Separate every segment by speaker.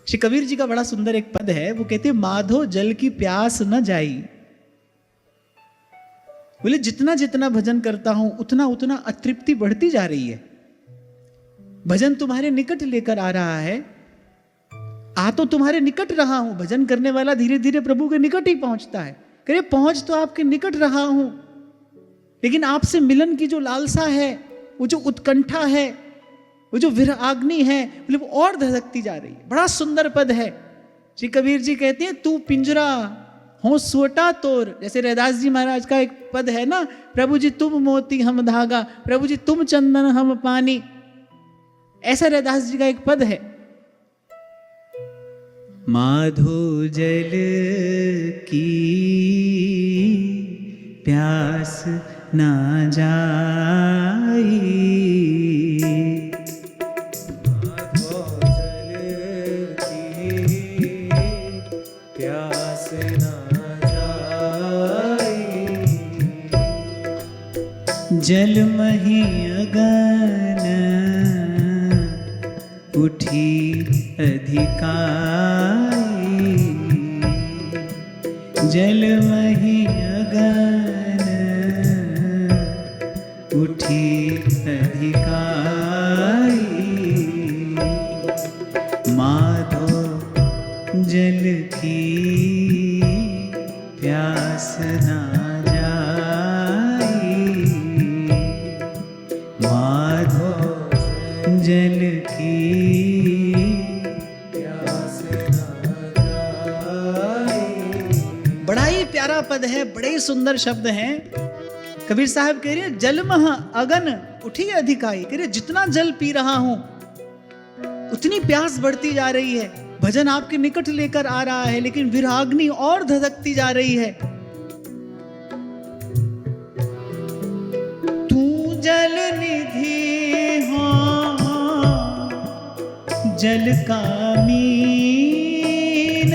Speaker 1: श्री कबीर जी का बड़ा सुंदर एक पद है, वो कहते हैं माधो जल की प्यास न जाई। बोले जितना जितना भजन करता हूं उतना उतना अतृप्ति बढ़ती जा रही है। भजन तुम्हारे निकट लेकर आ रहा है, आ तो तुम्हारे निकट रहा हूं। भजन करने वाला धीरे धीरे प्रभु के निकट ही पहुंचता है। कह पहुंच तो आपके निकट रहा हूं, लेकिन आपसे मिलन की जो लालसा है, वो जो उत्कंठा है, वो जो विरहाग्नि है, बोले वो और धधकती जा रही है। बड़ा सुंदर पद है। श्री कबीर जी कहते हैं तू पिंजरा हो सोटा तोर। जैसे रैदास जी महाराज का एक पद है ना, प्रभु जी तुम मोती हम धागा, प्रभु जी तुम चंदन हम पानी। ऐसा रैदास जी का एक पद है। माधो जल की प्यास ना जाई,
Speaker 2: माधो जल की प्यास ना जाई,
Speaker 1: जल मही अगन उठी अधिकाई, जल मही अगन उठी अधिकाई, माधो जल की प्यास ना जाई, माधो जल की
Speaker 2: प्यास ना जाई।
Speaker 1: बड़ा ही प्यारा पद है, बड़े ही सुंदर शब्द हैं। कबीर साहब कह रहे हैं जल मह अगन उठी अधिकाई। कह रहे जितना जल पी रहा हूं उतनी प्यास बढ़ती जा रही है। भजन आपके निकट लेकर आ रहा है, लेकिन विराग्नि और धधकती जा रही है। तू जल निधि हो जल का मीन,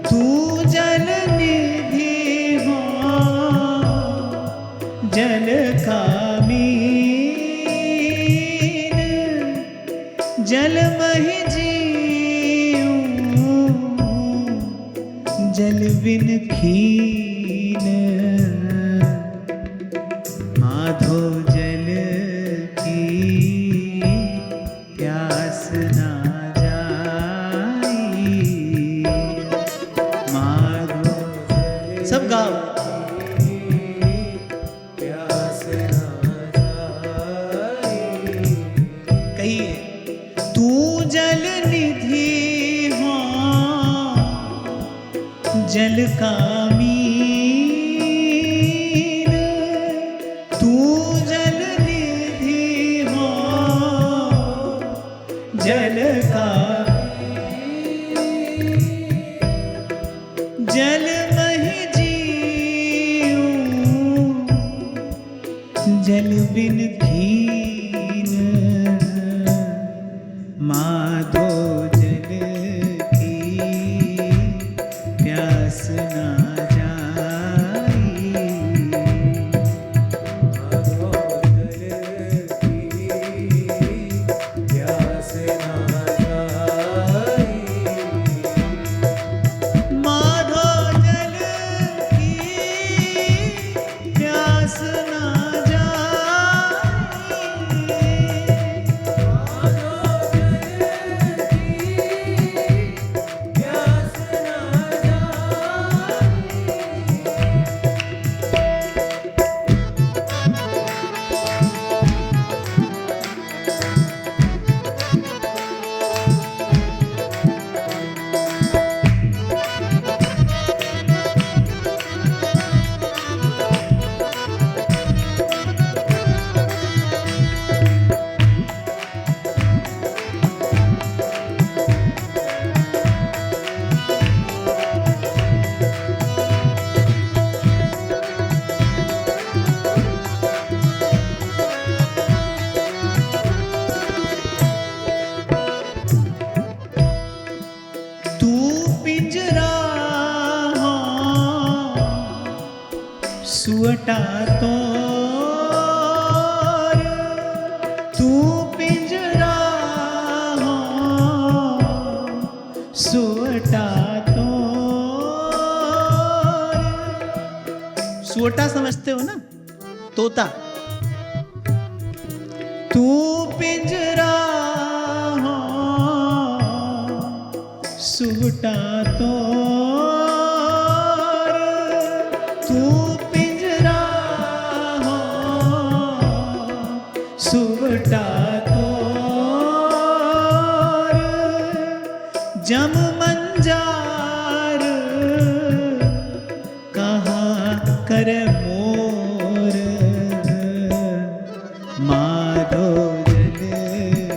Speaker 1: तू जल निधि हो जल का मीन, जल महि जीऊं जल बिन खीन, माधो जल की प्यास ना जाई, माधो सब गाओ।
Speaker 2: प्यास ना जाई,
Speaker 1: कहिए तू जल निधि हो जल का मीन, तू जल निधि हो जल का, जल महि जीऊं जल बिन खीन, माधो जल की प्यास ना जाई,
Speaker 2: माधो जल की प्यास ना जाई,
Speaker 1: माधो जल की प्यास ना सुअटा तोर तू पिंजरा हो सुवटा समझते हो ना, तोता। तू पिंजरा हो सुवटा तो, तू पिंजरा हो सुवटा तो, जम मंजार कहा कर मोर, माधो जल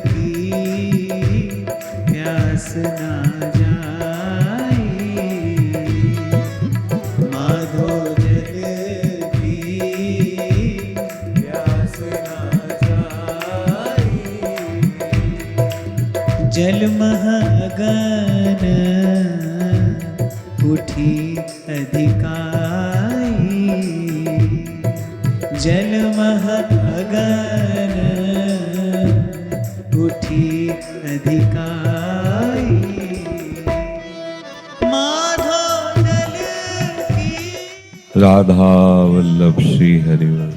Speaker 1: की प्यास ना जाई, माधो जल की
Speaker 2: प्यास ना जाई,
Speaker 1: जल महगन उठी अधिकाई, जल महगन उठी अधिकाई, माधो जल की
Speaker 3: राधा वल्लभ श्री हरिवंश।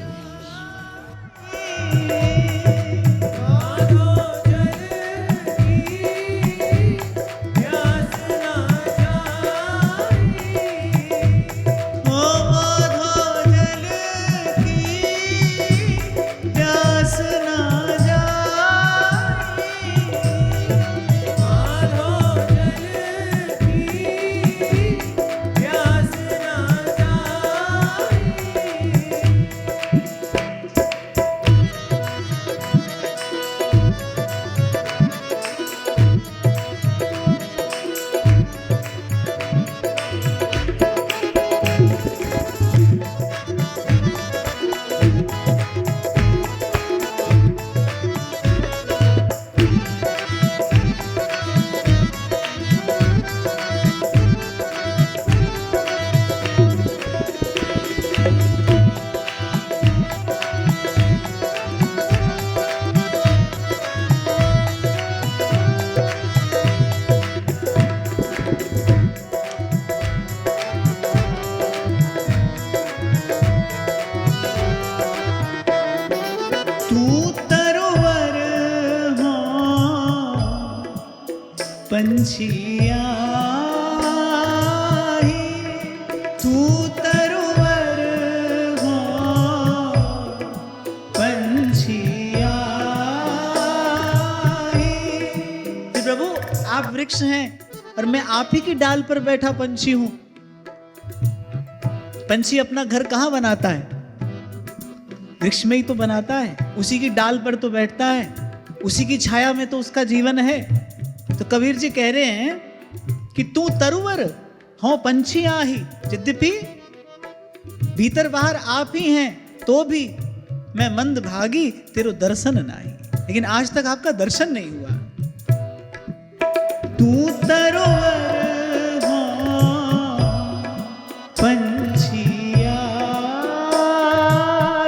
Speaker 2: माधो जल की प्यास ना जाई,
Speaker 1: ओ माधो जल की प्यास ना जाई,
Speaker 2: माधो जल की प्यास ना जाई,
Speaker 1: तू तरवर हो पंछिया ही, तू तरवर हो पंछिया ही। प्रभु आप वृक्ष हैं और मैं आप ही की डाल पर बैठा पंछी हूं। पंछी अपना घर कहाँ बनाता है? वृक्ष में ही तो बनाता है, उसी की डाल पर तो बैठता है, उसी की छाया में तो उसका जीवन है। तो कबीर जी कह रहे हैं कि तू तरुवर हो पंछी आही, यद्यपि भीतर बाहर आप ही हैं तो भी मैं मंद भागी तेरो दर्शन नाई, लेकिन आज तक आपका दर्शन नहीं हुआ। तू तरुवर हो पंछिया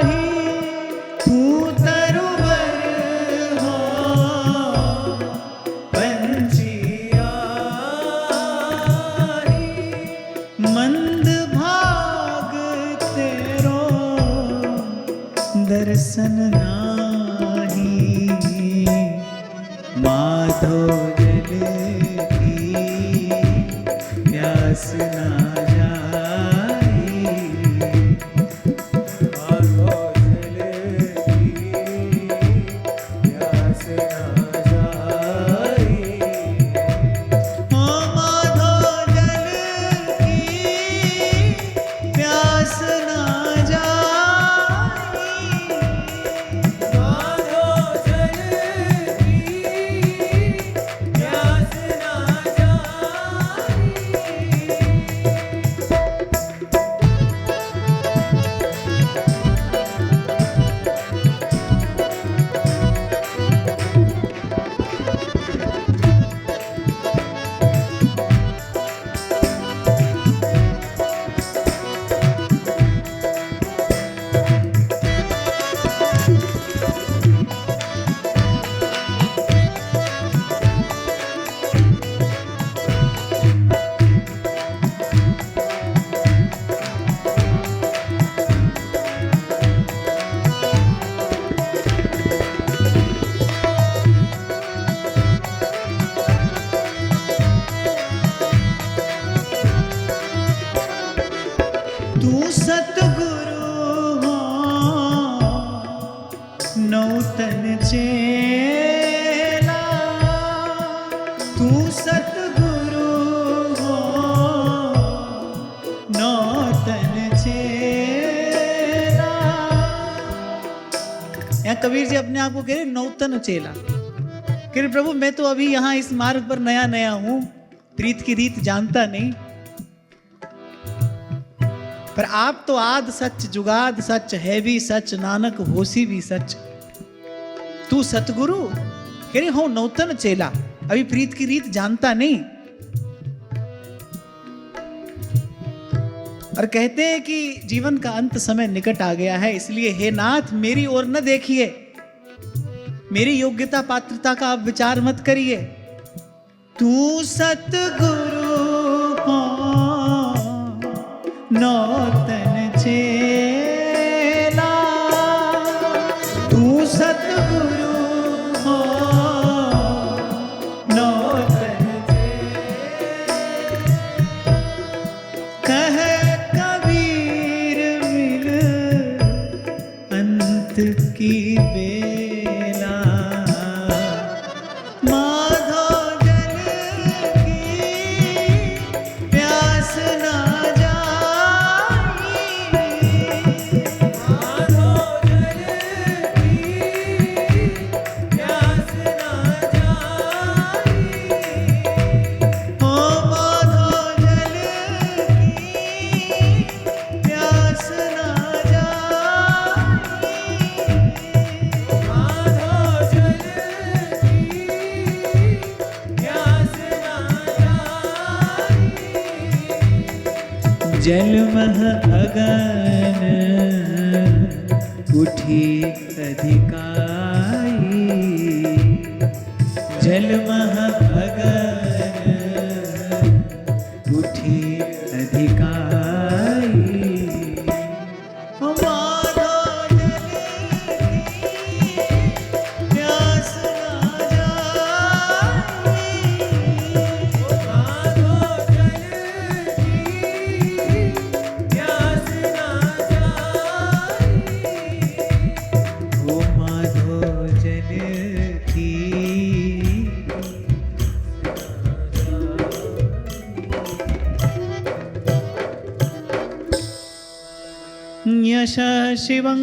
Speaker 1: ही, तू तरुवर हो पंछिया ही, मंद भाग तेरो दर्शन नाही, माधो जल की प्यास ना जाई,
Speaker 2: माधो जल की प्यास ना जाई,
Speaker 1: ओ माधो जल की प्यास ना जाई,
Speaker 2: माधो जल की प्यास ना जाई,
Speaker 1: तू सतगुरु हो नौतन चेला। यहाँ कबीर जी अपने आप को कह रहे नौतन चेला। कह रहे प्रभु मैं तो अभी यहाँ इस मार्ग पर नया नया हूं, प्रीत की रीत जानता नहीं, पर आप तो आद सच जुगाद सच है भी सच नानक होसी भी सच। तू सतगुरु कह रहे हो नौतन चेला, अभी प्रीत की रीत जानता नहीं। और कहते हैं कि जीवन का अंत समय निकट आ गया है, इसलिए हे नाथ मेरी ओर न देखिए, मेरी योग्यता पात्रता का आप विचार मत करिए। तू सतगुरु हो नौतन चेला, तू सतगुरु हो नौतन चेला। कह कबीर मिल अंत की बेला, माधो जल की प्यास ना जल मह अगन उठी अधिकाई, जल मह अगन उठी अधिकाई। माधो जल की प्यास ना जाई, माधो जल प्यास ना जाई, ओ माधो जल की यश शिवं